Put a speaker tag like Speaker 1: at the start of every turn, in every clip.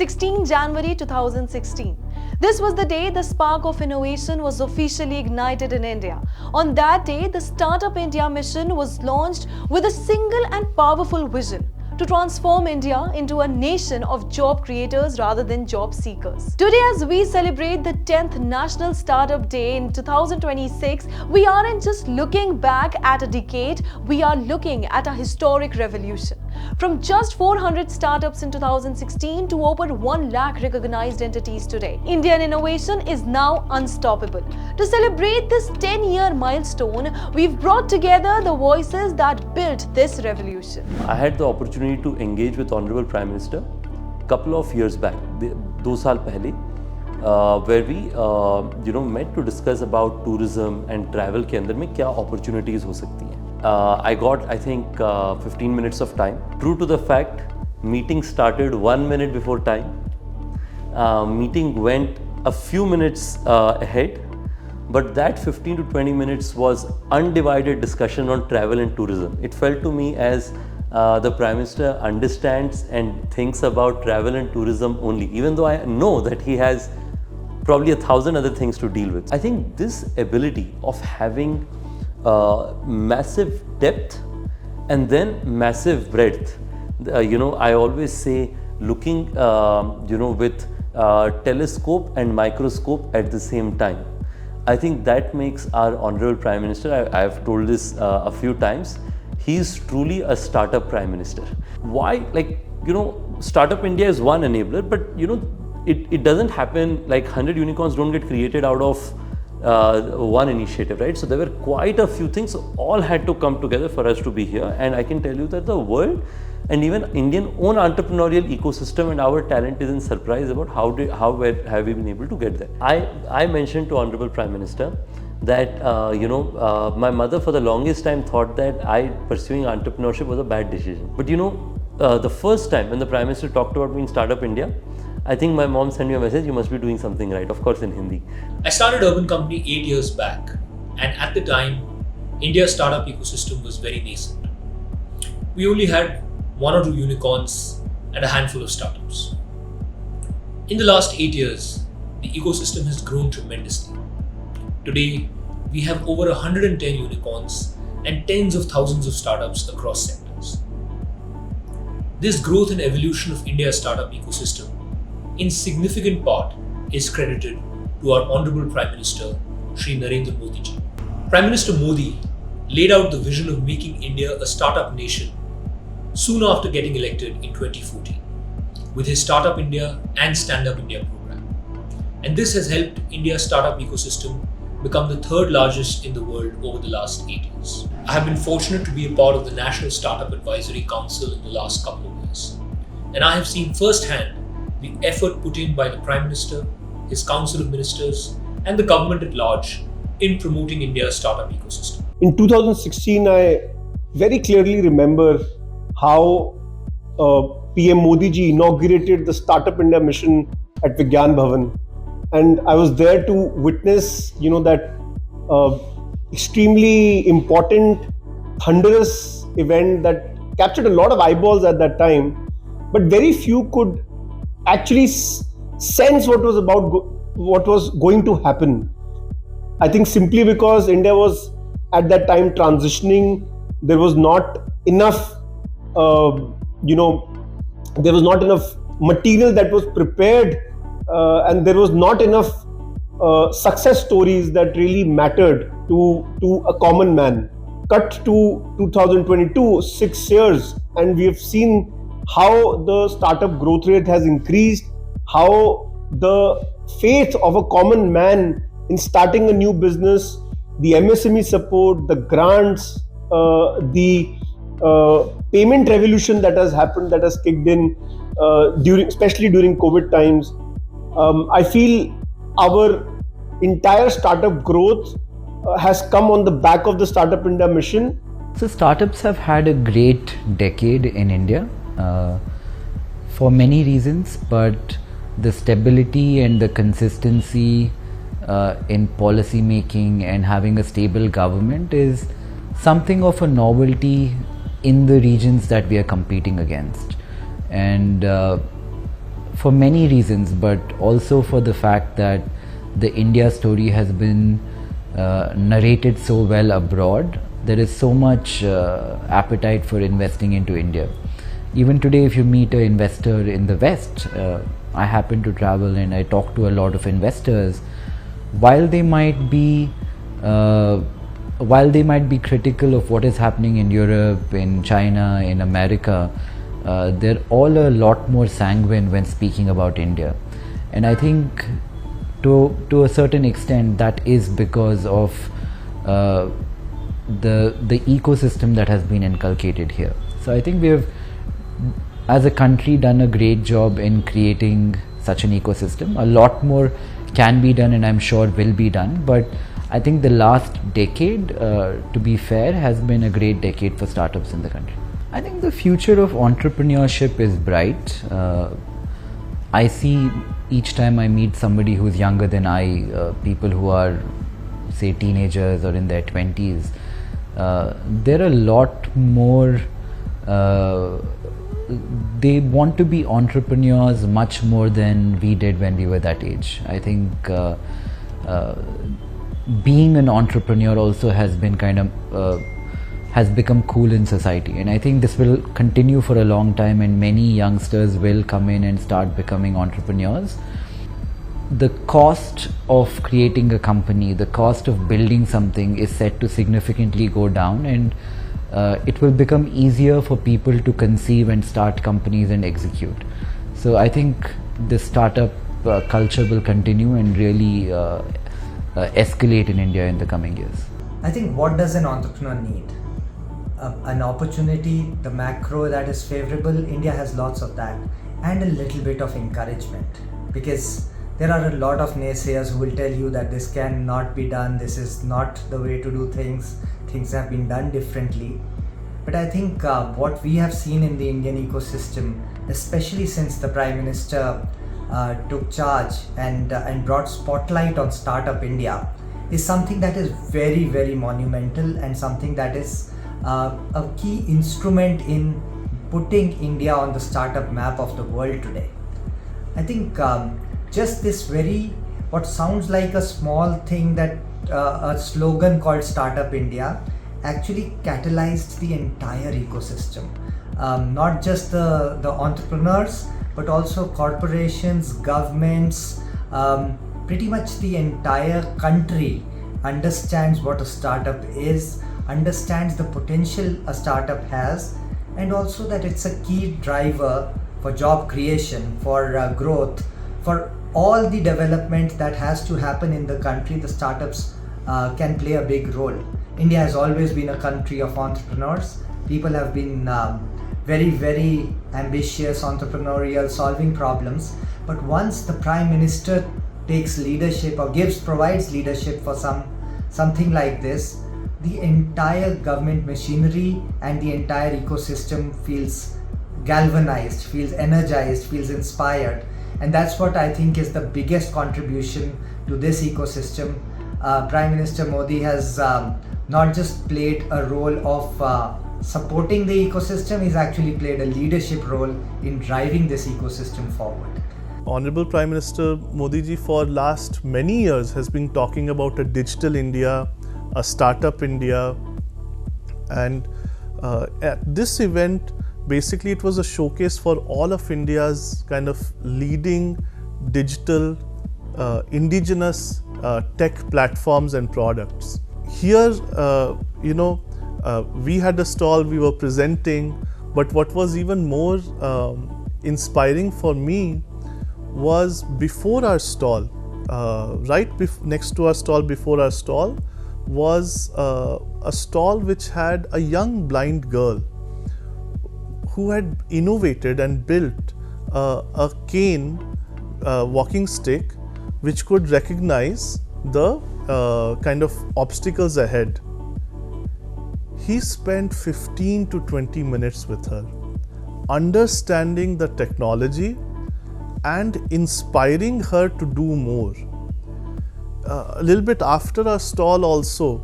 Speaker 1: 16 January 2016. This was the day the spark of innovation was officially ignited in India. On that day, the Startup India mission was launched with a single and powerful vision: to transform India into a nation of job creators rather than job seekers. Today, as we celebrate the 10th National Startup Day in 2026, we aren't just looking back at a decade, we are looking at a historic revolution. From just 400 startups in 2016 to over 1 lakh recognized entities today, Indian innovation is now unstoppable. To celebrate this 10-year milestone, we've brought together the voices that built this revolution.
Speaker 2: I had the opportunity to engage with Honorable Prime Minister a couple of years back, 2 साल पहले, where we met to discuss about tourism and travel के अंदर में क्या opportunities हो सकती हैं. I got, I think, 15 minutes of time. True to the fact, meeting started 1 minute before time. Meeting went a few minutes ahead, but that 15 to 20 minutes was undivided discussion on travel and tourism. It felt to me as the Prime Minister understands and thinks about travel and tourism only, even though I know that he has probably 1,000 other things to deal with. I think this ability of having massive depth and then massive breadth, I always say looking with telescope and microscope at the same time. I think that makes our Honorable Prime Minister, I have told this a few times, he is truly a startup Prime Minister. Why? Startup India is one enabler, but it doesn't happen like 100 unicorns don't get created out of one initiative, right? So there were quite a few things, all had to come together for us to be here. And I can tell you that the world and even Indian own entrepreneurial ecosystem and our talent is in surprise about how have we been able to get there. I mentioned to Honorable Prime Minister that my mother for the longest time thought that pursuing entrepreneurship was a bad decision. But the first time when the Prime Minister talked about me in Startup India, I think my mom sent me a message, you must be doing something right, of course in Hindi.
Speaker 3: I started Urban Company 8 years back, and at the time, India's startup ecosystem was very nascent. We only had 1 or 2 unicorns and a handful of startups. In the last 8 years, the ecosystem has grown tremendously. Today, we have over 110 unicorns and tens of thousands of startups across sectors. This growth and evolution of India's startup ecosystem in significant part is credited to our Honorable Prime Minister, Shri Narendra Modi ji. Prime Minister Modi laid out the vision of making India a startup nation soon after getting elected in 2014 with his Startup India and Stand Up India program. And this has helped India's startup ecosystem become the 3rd largest in the world over the last 8 years. I have been fortunate to be a part of the National Startup Advisory Council in the last couple of years. And I have seen firsthand the effort put in by the Prime Minister, his Council of Ministers, and the government at large in promoting India's startup ecosystem.
Speaker 4: In 2016, I very clearly remember how PM Modi ji inaugurated the Startup India mission at Vigyan Bhavan. And I was there to witness, that extremely important, thunderous event that captured a lot of eyeballs at that time. But very few could actually sense what was going to happen. I think simply because India was at that time transitioning, there was not enough, there was not enough material that was prepared, and there was not enough success stories that really mattered to a common man. Cut to 2022, 6 years, and we have seen how the startup growth rate has increased, how the faith of a common man in starting a new business, the MSME support, the grants, the payment revolution that has happened, that has kicked in especially during COVID times. I feel our entire startup growth has come on the back of the Startup India mission.
Speaker 5: So startups have had a great decade in India for many reasons, but the stability and the consistency in policy making and having a stable government is something of a novelty in the regions that we are competing against. And for many reasons, but also for the fact that the India story has been narrated so well abroad. There is so much appetite for investing into India. Even today, if you meet an investor in the West, I happen to travel and I talk to a lot of investors. While they might be critical of what is happening in Europe, in China, in America, they're all a lot more sanguine when speaking about India. And I think to a certain extent that is because of the ecosystem that has been inculcated here. So I think we have, as a country, done a great job in creating such an ecosystem. A lot more can be done and I'm sure will be done, but I think the last decade, to be fair, has been a great decade for startups in the country. I think the future of entrepreneurship is bright. I see each time I meet somebody who's younger than I, people who are, say, teenagers or in their 20s, they're a lot more, they want to be entrepreneurs much more than we did when we were that age. I think being an entrepreneur also has been has become cool in society, and I think this will continue for a long time, and many youngsters will come in and start becoming entrepreneurs. The cost of creating a company, the cost of building something is set to significantly go down, and it will become easier for people to conceive and start companies and execute. So I think the startup culture will continue and really escalate in India in the coming years.
Speaker 6: I think, what does an entrepreneur need? An opportunity, the macro that is favorable. India has lots of that, and a little bit of encouragement, because there are a lot of naysayers who will tell you that this cannot be done, this is not the way to do things, things have been done differently. But I think what we have seen in the Indian ecosystem, especially since the Prime Minister took charge and brought spotlight on Startup India, is something that is very, very monumental, and something that is a key instrument in putting India on the startup map of the world today. I think just this what sounds like a small thing, that a slogan called Startup India, actually catalyzed the entire ecosystem. Not just the entrepreneurs, but also corporations, governments, pretty much the entire country understands what a startup is, understands the potential a startup has, and also that it's a key driver for job creation, for growth, for all the development that has to happen in the country. The startups can play a big role. India has always been a country of entrepreneurs. People have been very, very ambitious, entrepreneurial, solving problems. But once the Prime Minister takes leadership or provides leadership for something like this, the entire government machinery and the entire ecosystem feels galvanized, feels energized, feels inspired. And that's what I think is the biggest contribution to this ecosystem. Prime Minister Modi has not just played a role of supporting the ecosystem, he's actually played a leadership role in driving this ecosystem forward.
Speaker 7: Honorable Prime Minister Modi ji for last many years has been talking about a digital India, a startup India, and at this event, basically it was a showcase for all of India's kind of leading digital indigenous tech platforms and products. Here, we had a stall, we were presenting, but what was even more inspiring for me was before our stall, next to our stall, before our stall, was a stall which had a young blind girl who had innovated and built a cane walking stick which could recognize the kind of obstacles ahead. He spent 15 to 20 minutes with her, understanding the technology and inspiring her to do more. A little bit after our stall also,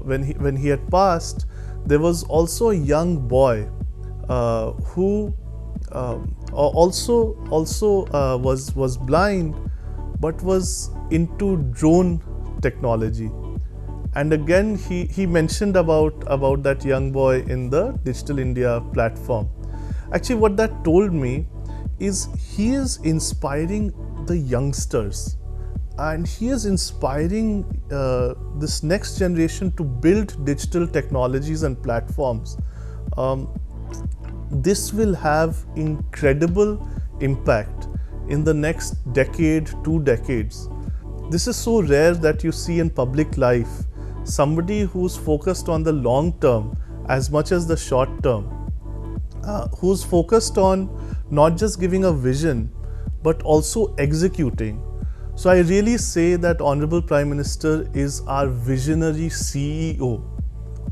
Speaker 7: when he had passed, there was also a young boy who was blind, but was into drone technology. And again, he mentioned about that young boy in the Digital India platform. Actually, what that told me is he is inspiring the youngsters, and he is inspiring this next generation to build digital technologies and platforms. This will have incredible impact in the next decade, 2 decades. This is so rare that you see in public life somebody who's focused on the long term as much as the short term, who's focused on not just giving a vision but also executing. So I really say that Honorable Prime Minister is our visionary CEO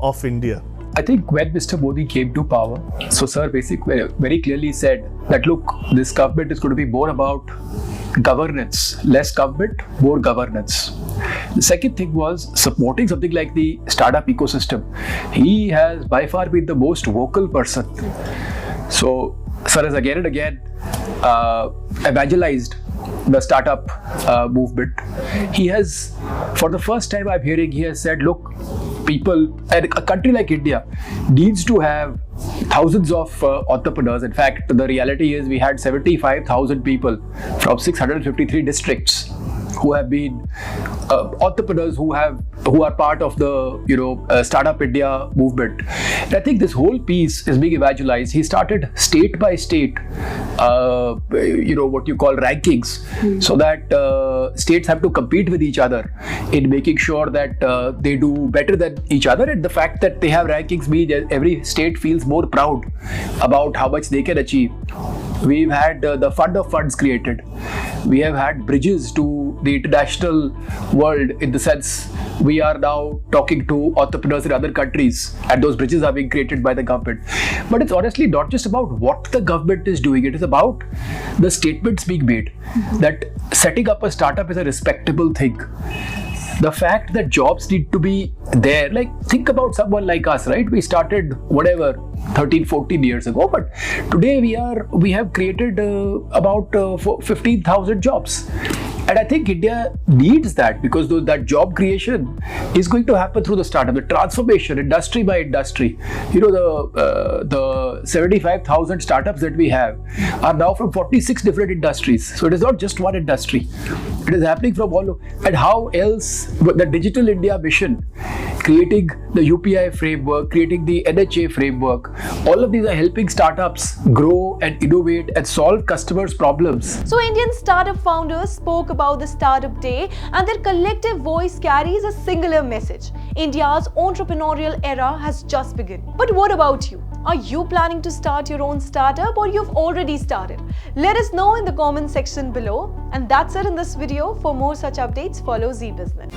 Speaker 7: of India.
Speaker 8: I think when Mr. Modi came to power, so sir basically very clearly said that look, this government is going to be more about governance, less government, more governance. The second thing was supporting something like the startup ecosystem. He has by far been the most vocal person. So sir has again and again evangelized the startup movement. He has, for the first time I'm hearing, he has said, look, people, a country like India needs to have thousands of entrepreneurs. In fact, the reality is we had 75,000 people from 653 districts who have been entrepreneurs who are part of the Startup India movement. And I think this whole piece is being evangelized. He started state by state, what you call rankings, so that states have to compete with each other in making sure that they do better than each other. And the fact that they have rankings means every state feels more proud about how much they can achieve. We've had the fund of funds created. We have had bridges to the international world, in the sense we are now talking to entrepreneurs in other countries, and those bridges are being created by the government. But it's honestly not just about what the government is doing, it is about the statements being made that setting up a startup is a respectable thing. The fact that jobs need to be there, like think about someone like us, right? We started 13, 14 years ago, but today we have created about 15,000 jobs. And I think India needs that, because that job creation is going to happen through the startup, the transformation, industry by industry. The 75,000 startups that we have are now from 46 different industries. So it is not just one industry. It is happening from all over. And how else the Digital India mission, creating the UPI framework, creating the NHA framework, all of these are helping startups grow and innovate and solve customers' problems.
Speaker 1: So Indian startup founders spoke about the Startup Day, and their collective voice carries a singular message. India's entrepreneurial era has just begun. But what about you? Are you planning to start your own startup, or you've already started? Let us know in the comment section below. And that's it in this video. For more such updates, follow Zee Business.